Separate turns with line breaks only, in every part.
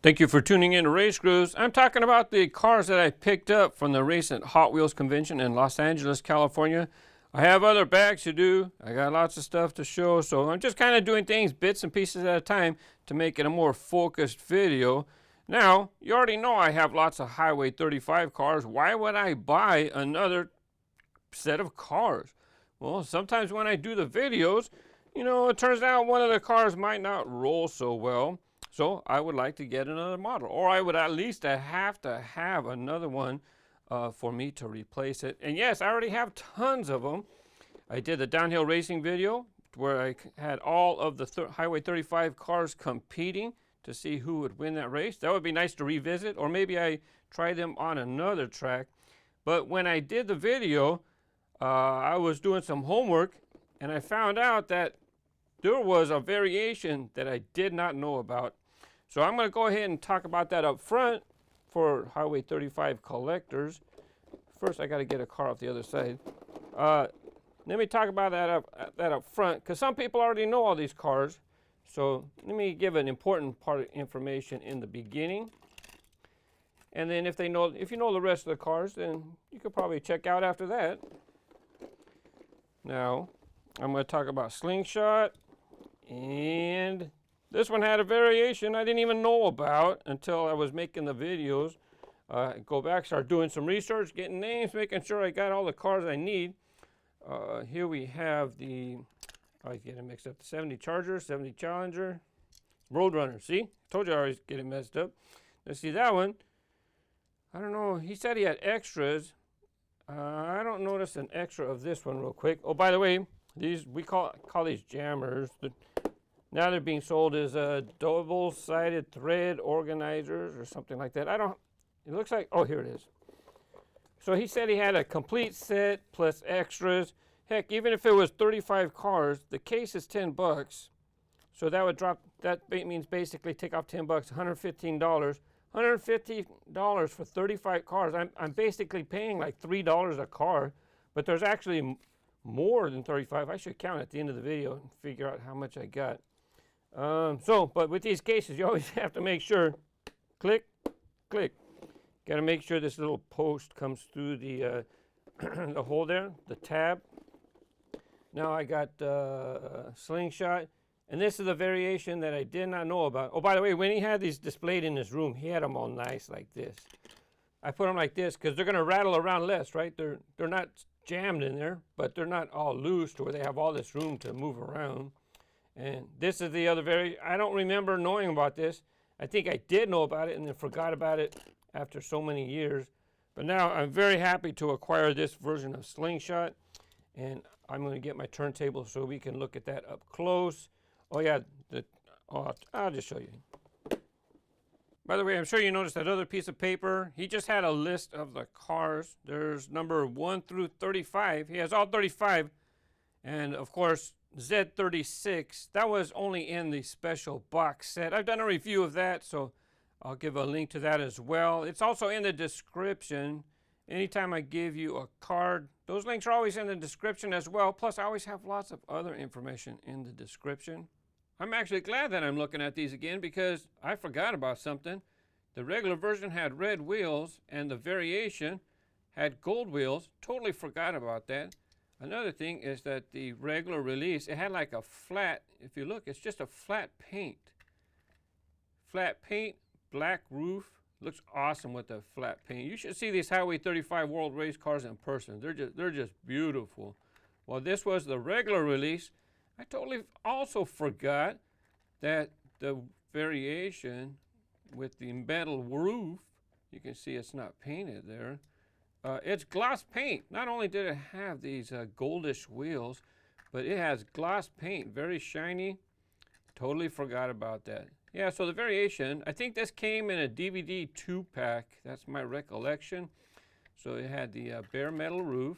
Thank you for tuning in to RaceGrooves. I'm talking about the cars that I picked up from the recent Hot Wheels convention in Los Angeles, California. I have other bags to do. I got lots of stuff to show, so I'm just kind of doing things bits and pieces at a time to make it a more focused video. Now, you already know I have lots of Highway 35 cars. Why would I buy another set of cars? Well, sometimes when I do the videos, it turns out one of the cars might not roll so well. So I would like to get another model, or I would at least have to have another one for me to replace it. And yes, I already have tons of them. I did the downhill racing video where I had all of the Highway 35 cars competing to see who would win that race. That would be nice to revisit, or maybe I try them on another track. But when I did the video, I was doing some homework and I found out that there was a variation that I did not know about. So I'm going to go ahead and talk about that up front for Highway 35 collectors. First, I got to get a car off the other side. Let me talk about that up front, because some people already know all these cars. So let me give an important part of information in the beginning. And then if you know the rest of the cars, then you could probably check out after that. Now, I'm going to talk about Slingshot. And this one had a variation I didn't even know about until I was making the videos. Go back, start doing some research, getting names, making sure I got all the cars I need. Here we have the, I always get it mixed up, the 70 Charger, 70 Challenger, Roadrunner. See? Told you I always get it messed up. Let's see that one. I don't know. He said he had extras. I don't notice an extra of this one real quick. Oh, by the way, these we call these jammers. Now they're being sold as double-sided thread organizers or something like that. It looks like, oh, here it is. So he said he had a complete set plus extras. Heck, even if it was 35 cars, the case is $10. So that would drop, that means basically take off $10, $115. $150 for 35 cars. I'm basically paying like $3 a car, but there's actually more than 35. I should count at the end of the video and figure out how much I got. But with these cases, you always have to make sure, click, click. Got to make sure this little post comes through the the hole there, the tab. Now I got Slingshot, and this is a variation that I did not know about. Oh, by the way, when he had these displayed in his room, he had them all nice like this. I put them like this because they're going to rattle around less, right? They're not jammed in there, but they're not all loose to where they have all this room to move around. And this is the other I don't remember knowing about this. I think I did know about it and then forgot about it after so many years. But now I'm very happy to acquire this version of Slingshot. And I'm going to get my turntable so we can look at that up close. Oh yeah, I'll just show you. By the way, I'm sure you noticed that other piece of paper. He just had a list of the cars. There's number 1 through 35. He has all 35. And of course, Z36, that was only in the special box set. I've done a review of that, so I'll give a link to that as well. It's also in the description. Anytime I give you a card, those links are always in the description as well. Plus, I always have lots of other information in the description. I'm actually glad that I'm looking at these again because I forgot about something. The regular version had red wheels and the variation had gold wheels. Totally forgot about that. Another thing is that the regular release, it had like a flat, if you look, it's just a flat paint. Flat paint, black roof. Looks awesome with the flat paint. You should see these Highway 35 World Race cars in person. They're just beautiful. Well, this was the regular release. I totally also forgot that the variation with the metal roof, you can see it's not painted there. It's gloss paint. Not only did it have these goldish wheels, but it has gloss paint, very shiny. Totally forgot about that. Yeah, so the variation, I think this came in a DVD 2-pack. That's my recollection. So it had the bare metal roof.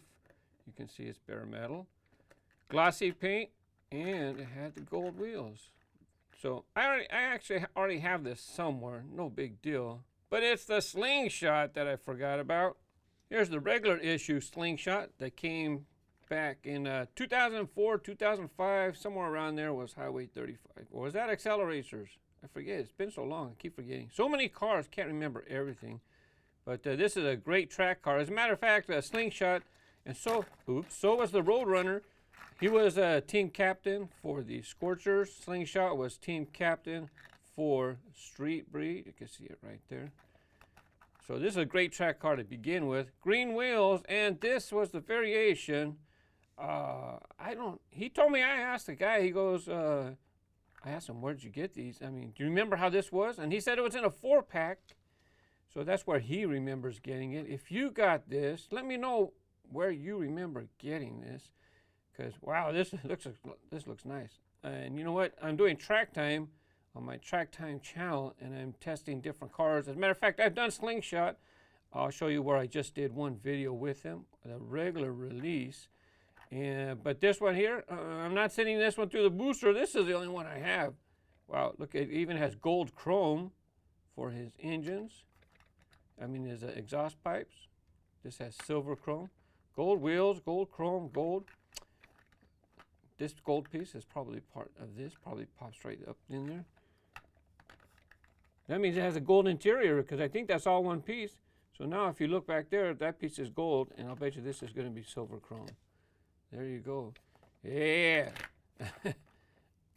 You can see it's bare metal. Glossy paint, and it had the gold wheels. So I actually already have this somewhere. No big deal. But it's the Slingshot that I forgot about. Here's the regular issue Slingshot that came back in 2004, 2005, somewhere around there was Highway 35. Or was that Acceleracers? I forget. It's been so long. I keep forgetting. So many cars. Can't remember everything. But this is a great track car. As a matter of fact, Slingshot, and so was the Roadrunner. He was a team captain for the Scorchers. Slingshot was team captain for Street Breed. You can see it right there. So this is a great track car to begin with. Green wheels, and this was the variation. He told me, I asked the guy, he goes, I asked him, where'd you get these? I mean, do you remember how this was? And he said it was in a 4-pack. So that's where he remembers getting it. If you got this, let me know where you remember getting this. Because, wow, this looks nice. And you know what? I'm doing track time on my Track Time channel, and I'm testing different cars. As a matter of fact, I've done Slingshot. I'll show you where I just did one video with him, the regular release. But this one here, I'm not sending this one through the booster. This is the only one I have. Wow, look, it even has gold chrome for his engines. I mean, his exhaust pipes. This has silver chrome. Gold wheels, gold chrome, gold. This gold piece is probably part of this, probably pops right up in there. That means it has a gold interior, because I think that's all one piece. So now if you look back there, that piece is gold, and I'll bet you this is going to be silver chrome. There you go. Yeah.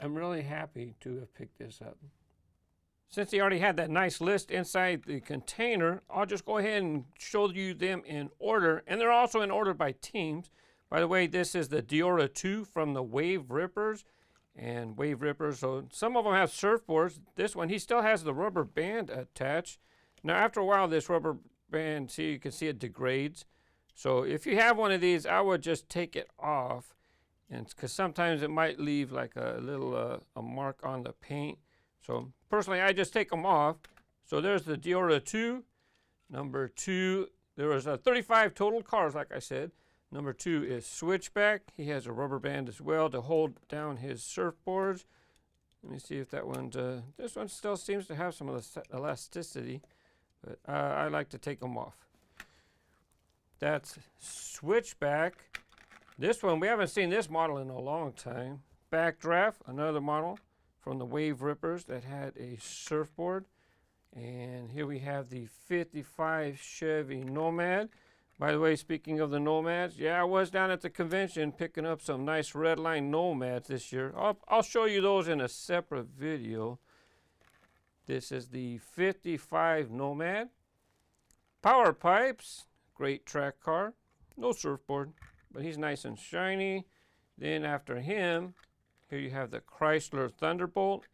I'm really happy to have picked this up. Since he already had that nice list inside the container, I'll just go ahead and show you them in order. And they're also in order by teams. By the way, this is the Diora 2 from the Wave Rippers. And Wave Rippers, so some of them have surfboards. This one, he still has the rubber band attached. Now, after a while, this rubber band, see, you can see it degrades. So if you have one of these, I would just take it off. And because sometimes it might leave like a little a mark on the paint. So personally, I just take them off. So there's the Diora 2. Number 2, there was 35 total cars, like I said. Number 2 is Switchback. He has a rubber band as well to hold down his surfboards. Let me see if that one, this one still seems to have some elasticity, but I like to take them off. That's Switchback. This one, we haven't seen this model in a long time. Backdraft, another model from the Wave Rippers that had a surfboard. And here we have the 55 Chevy Nomad. By the way, speaking of the Nomads, yeah, I was down at the convention picking up some nice Redline Nomads this year. I'll show you those in a separate video. This is the 55 Nomad. Power pipes, great track car. No surfboard, but he's nice and shiny. Then after him, here you have the Chrysler Thunderbolt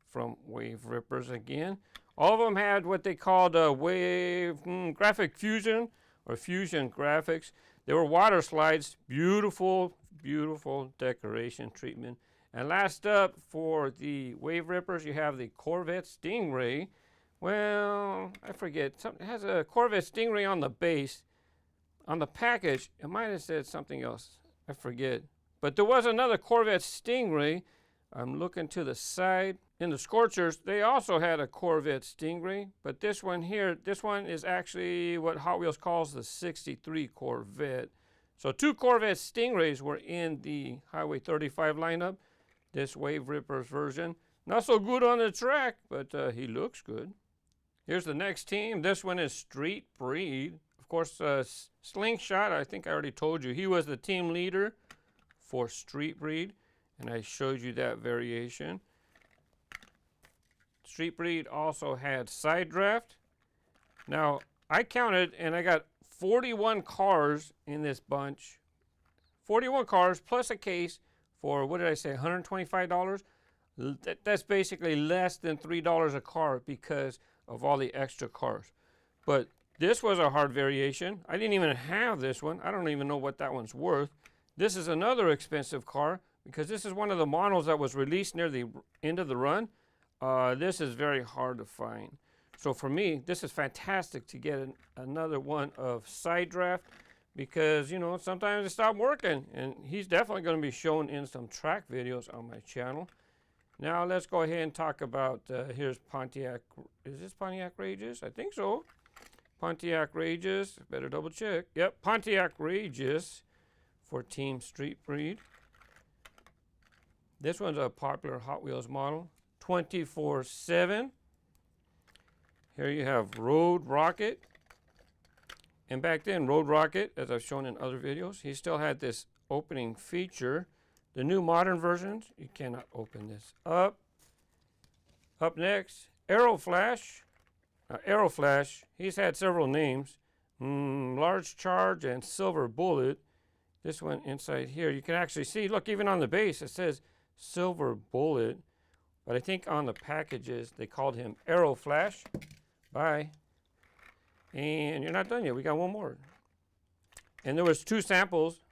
from Wave Rippers again. All of them had what they called a Wave Graphic Fusion or Fusion Graphics. They were water slides, beautiful, beautiful decoration treatment. And last up for the Wave Rippers, you have the Corvette Stingray. Well, I forget, it has a Corvette Stingray on the base. On the package, it might have said something else, I forget. But there was another Corvette Stingray. I'm looking to the side. In the Scorchers, they also had a Corvette Stingray, but this one here, this one is actually what Hot Wheels calls the 63 Corvette. So 2 Corvette Stingrays were in the Highway 35 lineup. This Wave Rippers version. Not so good on the track, but he looks good. Here's the next team. This one is Street Breed. Of course, Slingshot, I think I already told you, he was the team leader for Street Breed, and I showed you that variation. Street Breed also had Side Draft. Now, I counted and I got 41 cars in this bunch. 41 cars plus a case for, what did I say, $125? That's basically less than $3 a car because of all the extra cars. But this was a hard variation. I didn't even have this one. I don't even know what that one's worth. This is another expensive car because this is one of the models that was released near the end of the run. This is very hard to find. So for me, this is fantastic to get another one of Side Draft because, you know, sometimes it stopped working. And he's definitely going to be shown in some track videos on my channel. Now let's go ahead and talk about, here's Pontiac. Is this Pontiac Rages? I think so. Pontiac Rages. Better double check. Yep, Pontiac Rages for Team Street Breed. This one's a popular Hot Wheels model. 24/7. Here you have Road Rocket. And back then, Road Rocket, as I've shown in other videos, he still had this opening feature. The new modern versions, you cannot open this up. Up next, Arrow Flash. Arrow Flash, he's had several names. Large Charge and Silver Bullet. This one inside here, you can actually see, look, even on the base, it says Silver Bullet. But I think on the packages, they called him Arrow Flash. Bye. And you're not done yet. We got one more. And there was 2 samples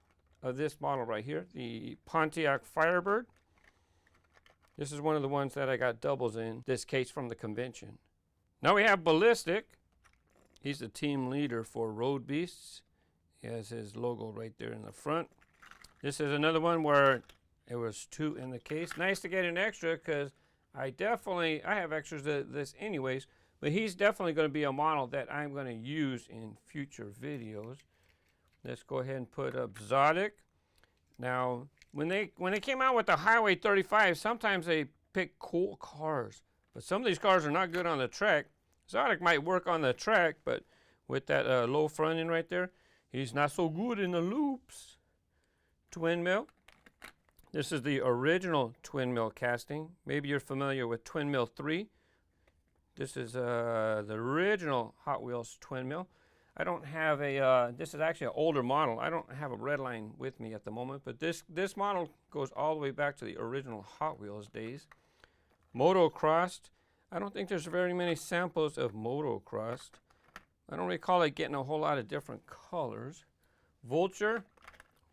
of this model right here, the Pontiac Firebird. This is one of the ones that I got doubles in this case from the convention. Now we have Ballistic. He's the team leader for Road Beasts. He has his logo right there in the front. This is another one where it was 2 in the case. Nice to get an extra because I have extras of this anyways, but he's definitely going to be a model that I'm going to use in future videos. Let's go ahead and put up Zodic. Now, when they came out with the Highway 35, sometimes they pick cool cars, but some of these cars are not good on the track. Zodic might work on the track, but with that low front end right there, he's not so good in the loops. Twin mill. This is the original twin mill casting. Maybe you're familiar with Twin Mill 3. This is the original Hot Wheels twin mill. I don't have a, this is actually an older model. I don't have a Redline with me at the moment, but this model goes all the way back to the original Hot Wheels days. Motocrossed. I don't think there's very many samples of Motocrossed. I don't recall it getting a whole lot of different colors. Vulture.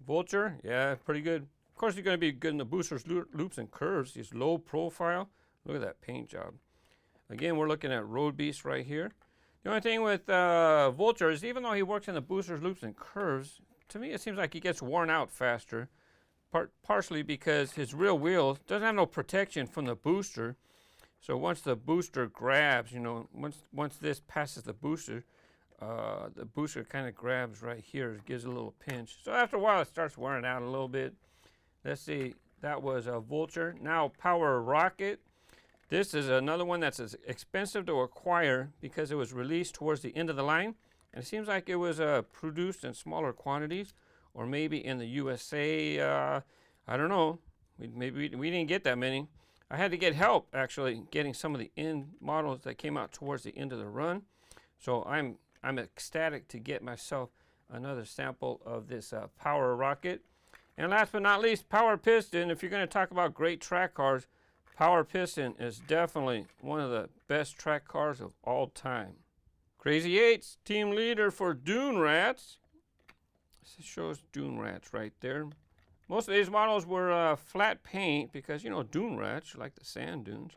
Vulture, yeah, pretty good. Of course, you're going to be good in the boosters, loops, and curves. He's low profile. Look at that paint job. Again, we're looking at Road Beast right here. The only thing with Vulture is even though he works in the boosters, loops, and curves, to me it seems like he gets worn out faster. Partially because his rear wheel doesn't have no protection from the booster. So once the booster grabs, you know, once this passes the booster kind of grabs right here. It gives a little pinch. So after a while, it starts wearing out a little bit. Let's see. That was a Vulture. Now Power Rocket. This is another one that's expensive to acquire because it was released towards the end of the line. And it seems like it was produced in smaller quantities, or maybe in the USA. I don't know. Maybe we didn't get that many. I had to get help actually getting some of the end models that came out towards the end of the run. So I'm ecstatic to get myself another sample of this Power Rocket. And last but not least, Power Piston. If you're going to talk about great track cars, Power Piston is definitely one of the best track cars of all time. Crazy Eights, team leader for Dune Ratz. This shows Dune Ratz right there. Most of these models were flat paint because, you know, Dune Ratz, like the sand dunes.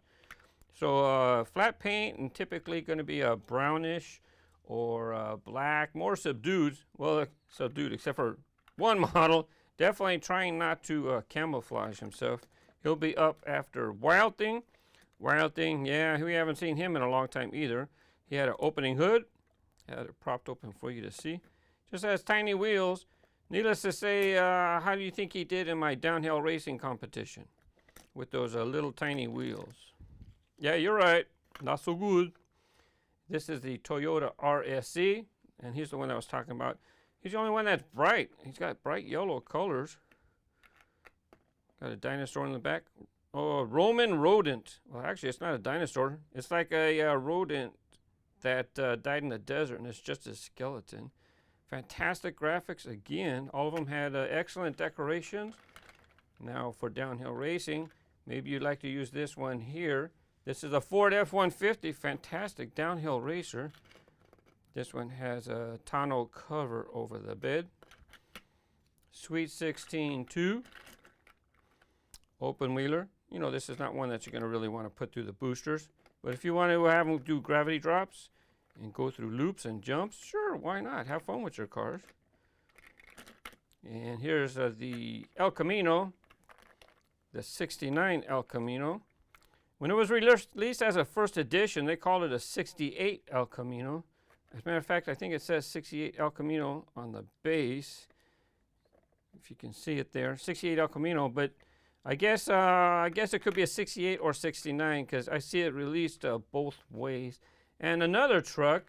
So flat paint and typically going to be a brownish or black, more subdued. Well, subdued except for one model. Definitely trying not to camouflage himself. He'll be up after Wild Thing. Wild Thing, yeah, we haven't seen him in a long time either. He had an opening hood. Had it propped open for you to see. Just has tiny wheels. Needless to say, how do you think he did in my downhill racing competition? With those little tiny wheels. Yeah, you're right. Not so good. This is the Toyota RSC. And he's the one I was talking about. He's the only one that's bright. He's got bright yellow colors. Got a dinosaur in the back. Oh, Roman rodent. Well, actually, it's not a dinosaur. It's like a rodent that died in the desert, and it's just a skeleton. Fantastic graphics again. All of them had excellent decorations. Now for downhill racing, maybe you'd like to use this one here. This is a Ford F-150, fantastic downhill racer. This one has a tonneau cover over the bed. Sweet 16 2. Open wheeler. You know, this is not one that you're going to really want to put through the boosters. But if you want to have them do gravity drops and go through loops and jumps, sure, why not? Have fun with your cars. And here's the El Camino, the 69 El Camino. When it was released as a first edition, they called it a 68 El Camino. As a matter of fact, I think it says 68 El Camino on the base. If you can see it there, 68 El Camino. But I guess it could be a 68 or 69 because I see it released both ways. And another truck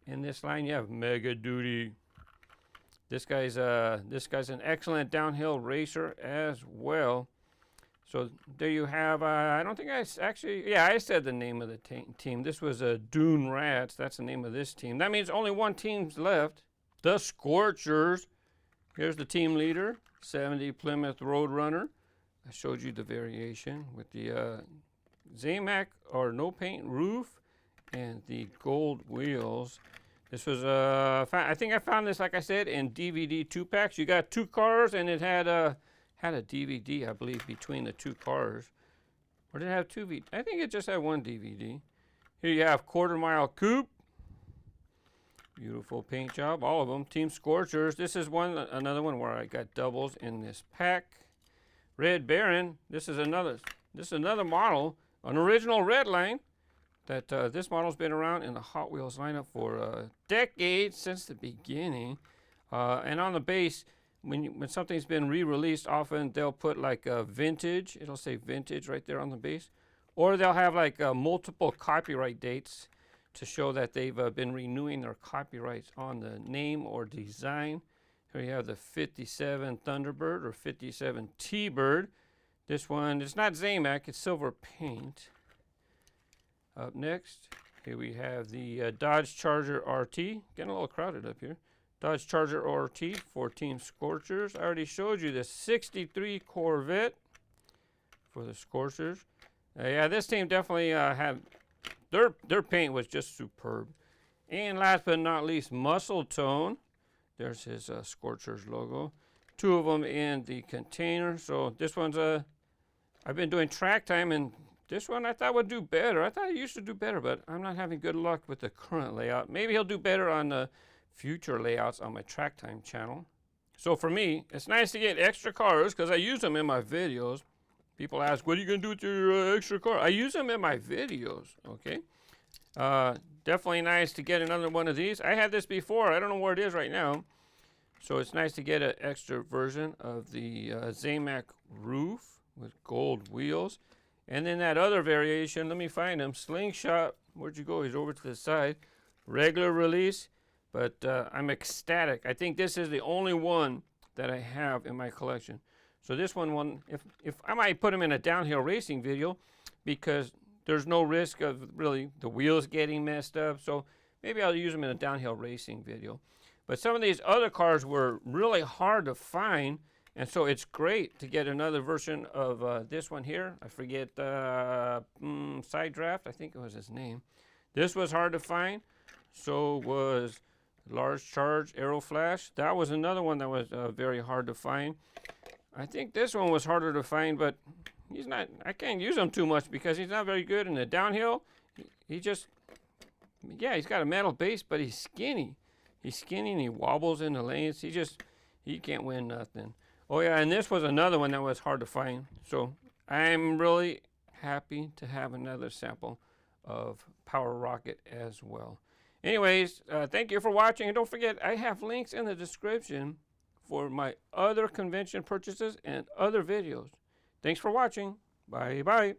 in this line, you have Mega Duty. This guy's an excellent downhill racer as well. So there you have. I don't think I actually. Yeah, I said the name of the team. This was a Dune Ratz. That's the name of this team. That means only one team's left. The Scorchers. Here's the team leader, 70 Plymouth Roadrunner. I showed you the variation with the Zamac or no paint roof and the gold wheels. This was I think I found this, like I said, in DVD 2-packs. You got 2 cars and it had a DVD, I believe, between the 2 cars. Or did it have 2 DVD? I think it just had 1 DVD. Here you have Quarter Mile Coupe. Beautiful paint job, all of them. Team Scorchers. This is another one where I got doubles in this pack. Red Baron. This is another model, an original Redline. That this model's been around in the Hot Wheels lineup for decades, since the beginning. And on the base, when something's been re-released, often they'll put like a vintage. It'll say vintage right there on the base, or they'll have like multiple copyright dates to show that they've been renewing their copyrights on the name or design. Here you have the 57 Thunderbird or 57 T-Bird. This one, it's not Zamac, it's silver paint. Up next, here we have the Dodge Charger RT. Getting a little crowded up here. Dodge Charger RT for Team Scorchers. I already showed you the 63 Corvette for the Scorchers. Yeah, this team definitely had, their paint was just superb. And last but not least, Muscle Tone. There's his Scorchers logo. 2 of them in the container. So this one's I've been doing track time, and this one I thought would do better. I thought it used to do better, but I'm not having good luck with the current layout. Maybe he'll do better on the future layouts on my track time channel. So for me, it's nice to get extra cars because I use them in my videos. People ask, what are you going to do with your extra car? I use them in my videos, okay? Definitely nice to get another one of these. I had this before. I don't know where it is right now. So it's nice to get an extra version of the Zamac roof with gold wheels. And then that other variation, let me find him. Slingshot, where'd you go? He's over to the side. Regular release, but I'm ecstatic. I think this is the only one that I have in my collection. So this one, if I might put him in a downhill racing video, because there's no risk of really the wheels getting messed up. So maybe I'll use them in a downhill racing video. But some of these other cars were really hard to find. And so it's great to get another version of this one here. I forget, Side Draft, I think it was his name. This was hard to find. So was Large Charge Aero Flash. That was another one that was very hard to find. I think this one was harder to find, but he's not, I can't use him too much because he's not very good in the downhill. He just, yeah, he's got a metal base, but he's skinny. He's skinny and he wobbles in the lanes. He can't win nothing. Oh yeah, and this was another one that was hard to find. So I'm really happy to have another sample of Power Rocket as well. Anyways, thank you for watching. And don't forget, I have links in the description for my other convention purchases and other videos. Thanks for watching. Bye-bye.